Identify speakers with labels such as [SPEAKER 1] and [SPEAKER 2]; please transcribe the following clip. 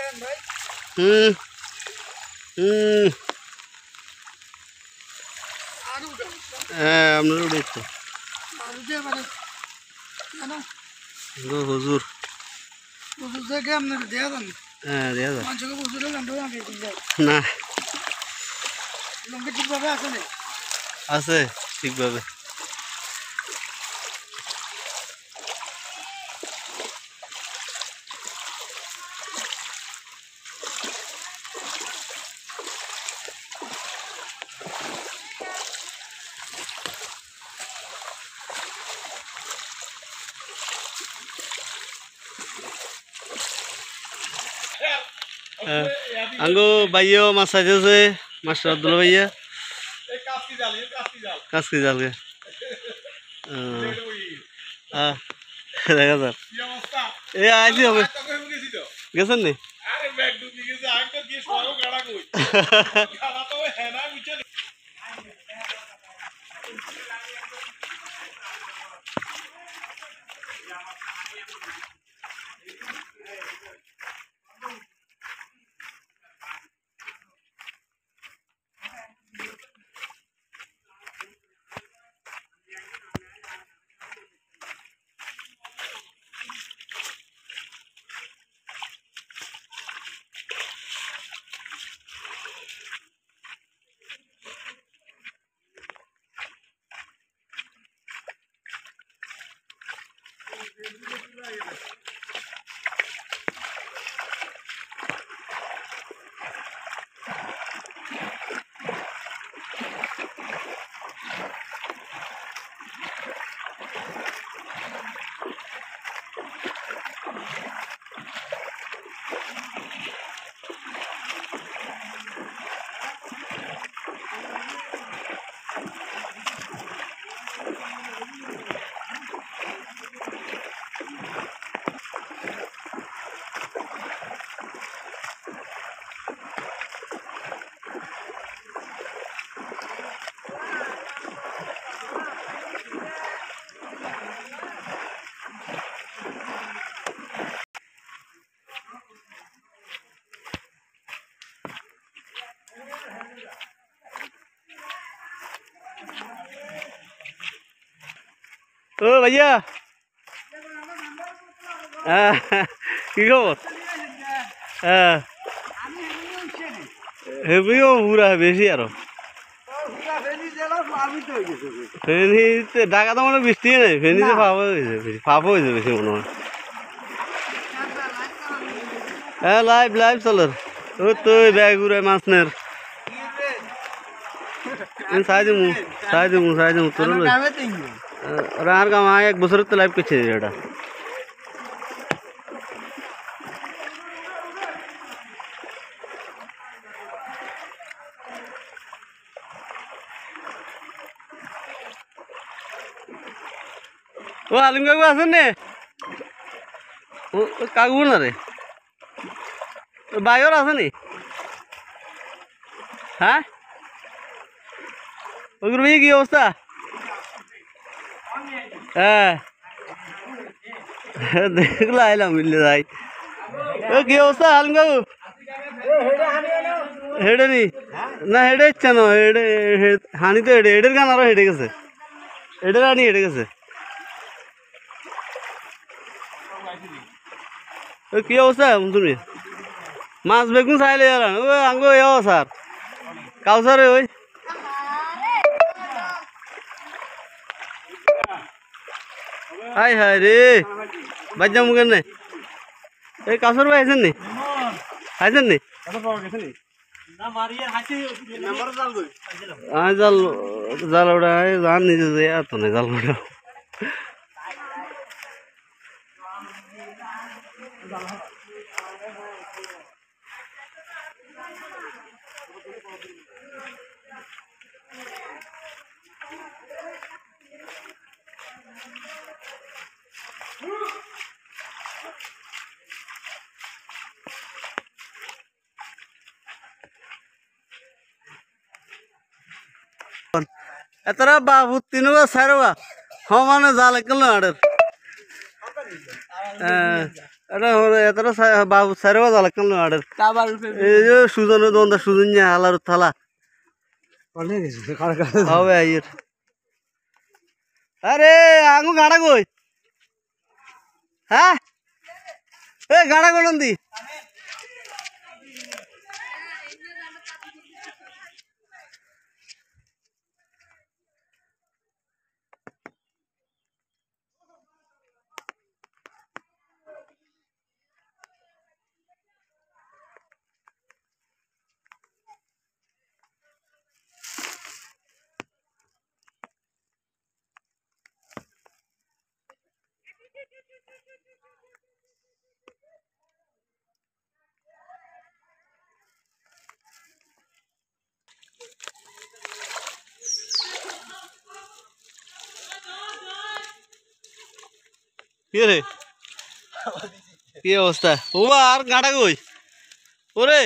[SPEAKER 1] হুম হুম হ্যাঁ আপনার উঠেছে হুজুর হ্যাঁ দেখা যায় না আছে ঠিকভাবে আঙ্গো ভাইও মাছ চাইতেছে মাস্টার আব্দুল ভাইয়া কাজকি জালকে দেখা যাক এই আইসি হবে গেছেন নি ও ভাইয়া কি খবর হ্যাঁ হেবিও পুরা বেশি আরো ফেনীতে ঢাকা তো মনে বৃষ্টি নেই ফেনীতে ফাপ হয়েছে বেশি মনে হয় হ্যাঁ লাইভ লাইভ চলো ওই তো ব্যাগ ঘুরে মাছ নের সাই দিমু তোর আর কাম এক বছরের তো লাইভ করছে এটা ও আলিম কাকু আছেন নে ও কাকু না রে বাইর আছে নি হ্যাঁ ওগুলো কি অবস্থা হ্যাঁ দেখলো আইলাম মিললে যাই ও কি অবস্থা আলিম কাকু হেডে নি না হেডে ইচ্ছা না হেডে হানি তো হেডে হেডের গান আরো হেডে গেছে হেডের হানি হেডে গেছে ও কি অবস্থা তুমি মাছ বেগুন চাইলে ও আঙ্গো এ স্যার কাউসারে ওই হাই হাই রে বাজ্যা মুখের নে এই কাউসার ভাই আছেন নি আছেন নি জাল জাল ওটা জান নিজে যে এত না জাল ওটা এতরা বাবু তিনবা সারবা হ মানে জাল একল আড়ের এটা এতটা বাবু সারে বাজা লাগতাম না আড়ের এই যে সুজনের দোকানদার সুজন নিয়ে হালার থালা হবে আইয়ের আরে আঙু গাড়া কই হ্যাঁ এ গাড়া কোন দি কি রে কি অবস্থা ও আর গাড়া কই ওরে